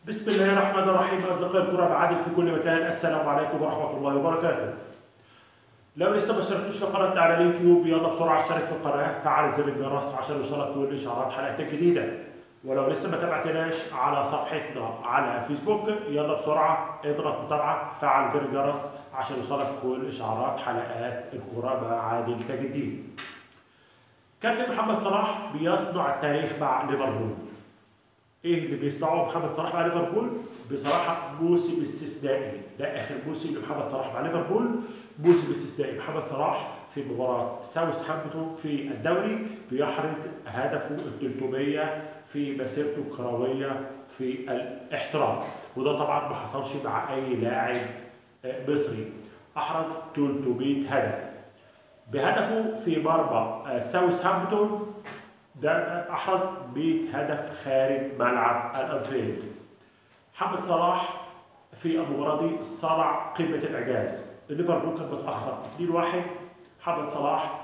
بسم الله الرحمن الرحيم. أصدقاء الكرة بعادل في كل مكان، السلام عليكم ورحمة الله وبركاته. لو لسه ما اشتركتوش في قناتنا على اليوتيوب يلا بسرعة اشترك في القناة، فعل زر الجرس عشان يوصلك كل إشعارات حلقات جديدة. ولو لسه ما تابعتناش على صفحتنا على فيسبوك يلا بسرعة اضغط متابعة، فعل زر الجرس عشان يوصلك كل إشعارات حلقات الكرة مع عادل تاج الدين. كابتن محمد صلاح بيصنع التاريخ مع ليفربول. ايه اللي بيصنعه محمد صلاح مع ليفربول؟ بصراحه موسم استثنائي، ده اخر موسم لمحمد صلاح مع ليفربول، موسم استثنائي. محمد صلاح في مباراه ساوثهامبتون في الدوري بيحرز هدفه ال 300 في مسيرته الكرويه في الاحتراف، وده طبعا ما حصلش مع اي لاعب مصري. احرز 300 هدف بهدفه في مرمى ساوثهامبتون، ده احرز 100 هدف خارج ملعب الانفيلد. محمد صلاح في المباراه دي صنع قمه الاعجاز. ليفربول كان متاخر 2-1، محمد صلاح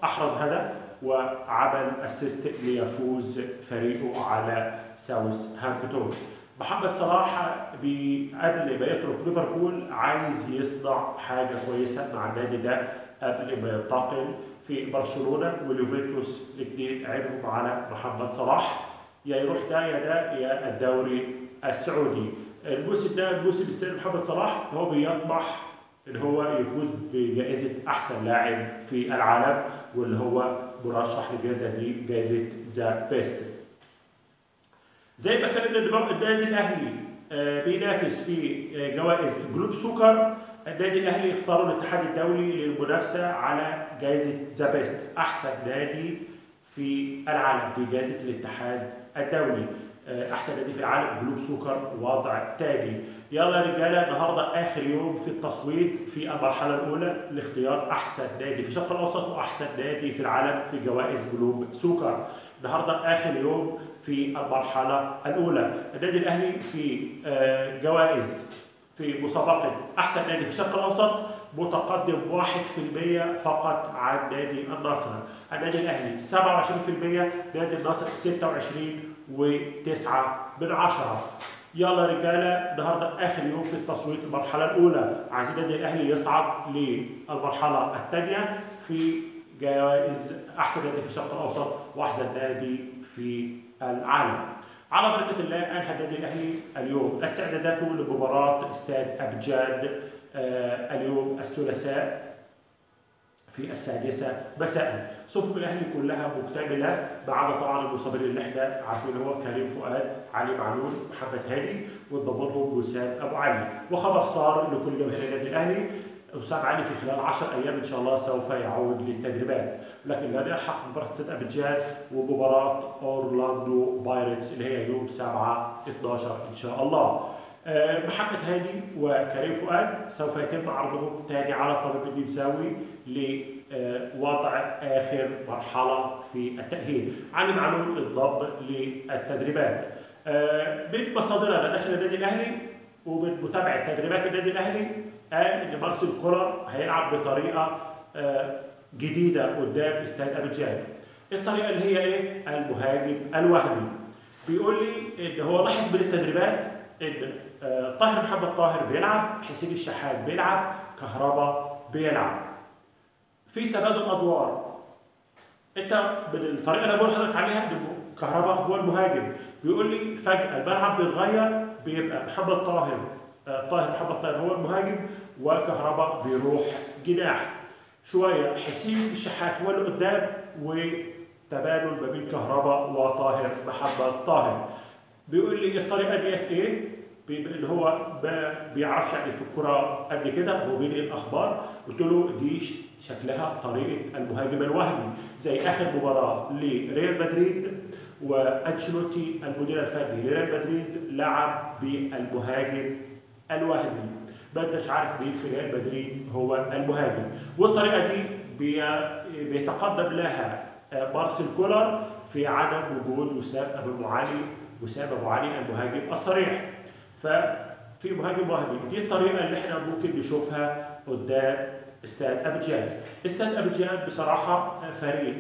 احرز هدف وعمل اسيست ليفوز فريقه على ساوثهامبتون. محمد صلاح قبل ما يترك ليفربول عايز يصنع حاجه كويسه مع النادي ده قبل ما ينتقل في برشلونه واليوفنتوس. الاثنين عينهم على محمد صلاح، يا يروح ده يا ده يا الدوري السعودي. الموسم ده الموسم السنه محمد صلاح هو بيطمح ان هو يفوز بجائزه احسن لاعب في العالم، واللي هو مرشح للجائزه دي جائزه ذا بيست. زي ما كان النادي الاهلي بينافس في جوائز جلوب سوكر، النادي الاهلي اختاروا الاتحاد الدولي للمنافسه على جائزه ذا بيست احسن نادي في العالم في جائزه الاتحاد الدولي. احسن نادي في العالم جلوب سوكر وضع تاني. يلا يا رجاله، النهارده اخر يوم في التصويت في المرحله الاولى لاختيار احسن نادي في الشرق الاوسط واحسن نادي في العالم في جوائز جلوب سوكر. النهارده اخر يوم في المرحله الاولى. النادي الاهلي في جوائز في مسابقه احسن نادي في الشرق الاوسط متقدم 1% فقط عن نادي النصر. النادي الاهلي 27%، نادي النصر 26.9%. يلا يا رجاله، النهارده اخر يوم في التصويت المرحله الاولى. عايزين النادي الاهلي يصعد للمرحله الثانيه في جوائز احسن نادي في الشرق الاوسط واحسن نادي في العالم. على بركه الله انهى النادي الاهلي اليوم استعداداته لمباراه استاد ابيجان اليوم الثلاثاء في 6 مساء. صفوف الاهلي كلها مكتمله ما عدا طبعا المصابين اللي احنا عارفين، هو كريم فؤاد، علي معلول، محمد هادي، وانضمتهم وسام ابو علي. وخبر صار لكل جماهير النادي الاهلي، وسام علي في خلال 10 ايام ان شاء الله سوف يعود للتدريبات، لكن لا يلحق مباراه استاد ابيجان ومباراه اورلاندو بايرتس اللي هي يوم 7/12 ان شاء الله. محمد هادي وكريم فؤاد سوف يتم عرضهم تاني على الطبيب النمساوي لوضع اخر مرحله في التاهيل. علي معلول انضم للتدريبات. من مصادرنا داخل النادي الاهلي ومن متابعه تدريبات النادي الاهلي قال ان مارسيل كولر هيلعب بطريقه جديده قدام استاد ابيجان. الطريقه اللي هي ايه؟ المهاجم الوهمي. بيقول لي ان هو لاحظ من التدريبات ان طاهر محمد طاهر بيلعب، حسين الشحات بيلعب، كهربا بيلعب في تبادل ادوار. انت بالطريقه اللي بقول لحضرتك عليها ان كهربا هو المهاجم. بيقول لي فجاه الملعب بيتغير، بيبقى محمد طاهر محمد طاهر هو المهاجم وكهربا بيروح جناح. شويه حسين الشحات هو اللي قدام، وتبادل ما بين كهربا وطاهر محمد طاهر. بيقول لي الطريقه ديت ايه؟ اللي هو ما بيعرفش يعني في الكوره قد كده، هو بينقل الاخبار. قلت له دي شكلها طريقه المهاجم الوهمي، زي اخر مباراه لريال مدريد وانشيلوتي المدير الفني لريال مدريد لعب بالمهاجم الوهمي، ما انتش عارف مين في ريال مدريد هو المهاجم. والطريقه دي بيتقدم لها مارسيل كولر في عدم وجود وسام ابو علي المهاجم الصريح. ففي مهاجم وهمي. دي الطريقه اللي احنا ممكن نشوفها قدام استاد ابيجان. استاد ابيجان بصراحه فريق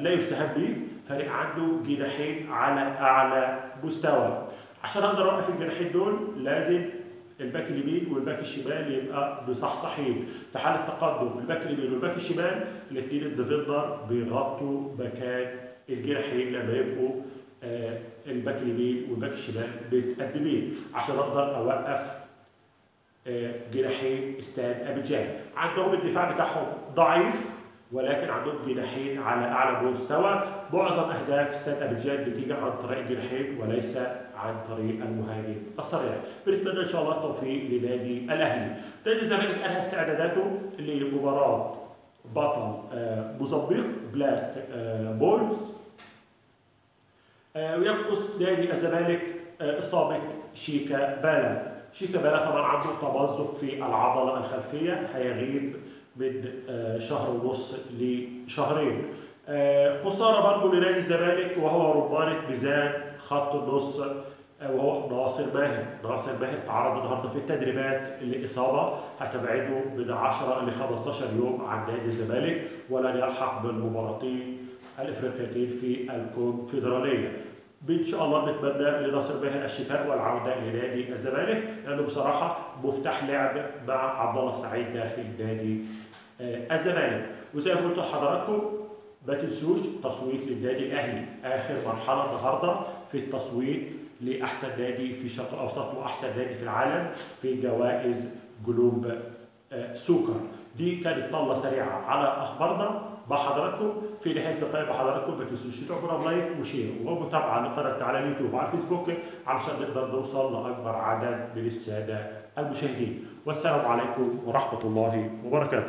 لا يستهان به، فريق عنده جناحين على اعلى مستوى. عشان اقدر اوقف الجناحين دول لازم الباك اليمين والباك الشمال يبقى مصحصحين. في حاله تقدم الباك اليمين والباك الشمال الاثنين الديفندر بيغطوا باكات الجناحين لما يبقوا الباك اليمين والباك الشمال متقدمين، عشان اقدر اوقف جناحين استاد ابيجان. عندهم الدفاع بتاعهم ضعيف، ولكن عندهم جناحين على اعلى مستوى. معظم اهداف استاد ابيجان بتيجي عن طريق الجناحين وليس عن طريق المهاجم السريع. بنتمنى ان شاء الله التوفيق لنادي الاهلي. نادي الزمالك انهى استعداداته لمباراه بطل موزمبيق بلاك بولز، وينقص نادي الزمالك اصابه شيكا بالا. شيكا بالا طبعا عنده تمزق في العضله الخلفيه، هيغيب من شهر ونص لشهرين. خساره برضه لنادي الزمالك وهو رمانه ميزان خط النص، وهو ناصر ماهر. ناصر ماهر تعرض النهارده في التدريبات لاصابه هتبعده من 10 ل 15 يوم عن نادي الزمالك، ولن يلحق بالمباراتين الافريقيتين في الكونفدراليه. ان شاء الله بنتمنى لناصر ماهر الشفاء والعوده لنادي الزمالك، لانه بصراحه مفتاح لعب مع عبد الله السعيد داخل نادي الزمالك. وزي ما قلت لحضراتكم ما تنسوش تصويت للنادي الاهلي. اخر مرحله النهارده في التصويت لاحسن نادي في الشرق الاوسط واحسن نادي في العالم في جوائز جلوب سوكر. دي كانت طله سريعه على اخبارنا مع حضراتكم. في نهايه اللقاء مع حضراتكم ما تنسوش تعملوا لايك وشير ومتابعه لقناتنا على اليوتيوب وعلى الفيسبوك علشان نقدر نوصل لاكبر عدد من الساده المشاهدين. والسلام عليكم ورحمه الله وبركاته.